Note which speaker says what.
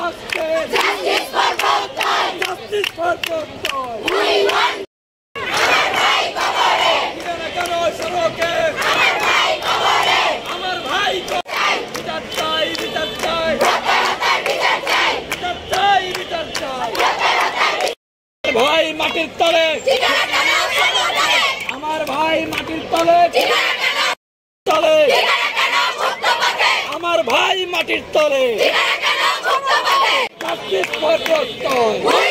Speaker 1: Justice for both boys. Justice for both boys. We want. আমার ভাই কবরে। কেন সড়কে? আমার ভাই কবরে। আমার ভাই কবরে। বিচার চাই, বিচার চাই। হত্যার বিচার চাই। বিচার চাই, বিচার চাই। ভাই মাটির তলে। আমার ভাই মাটির তলে। তলে। আমার ভাই মাটির তলে। Justice for both boys.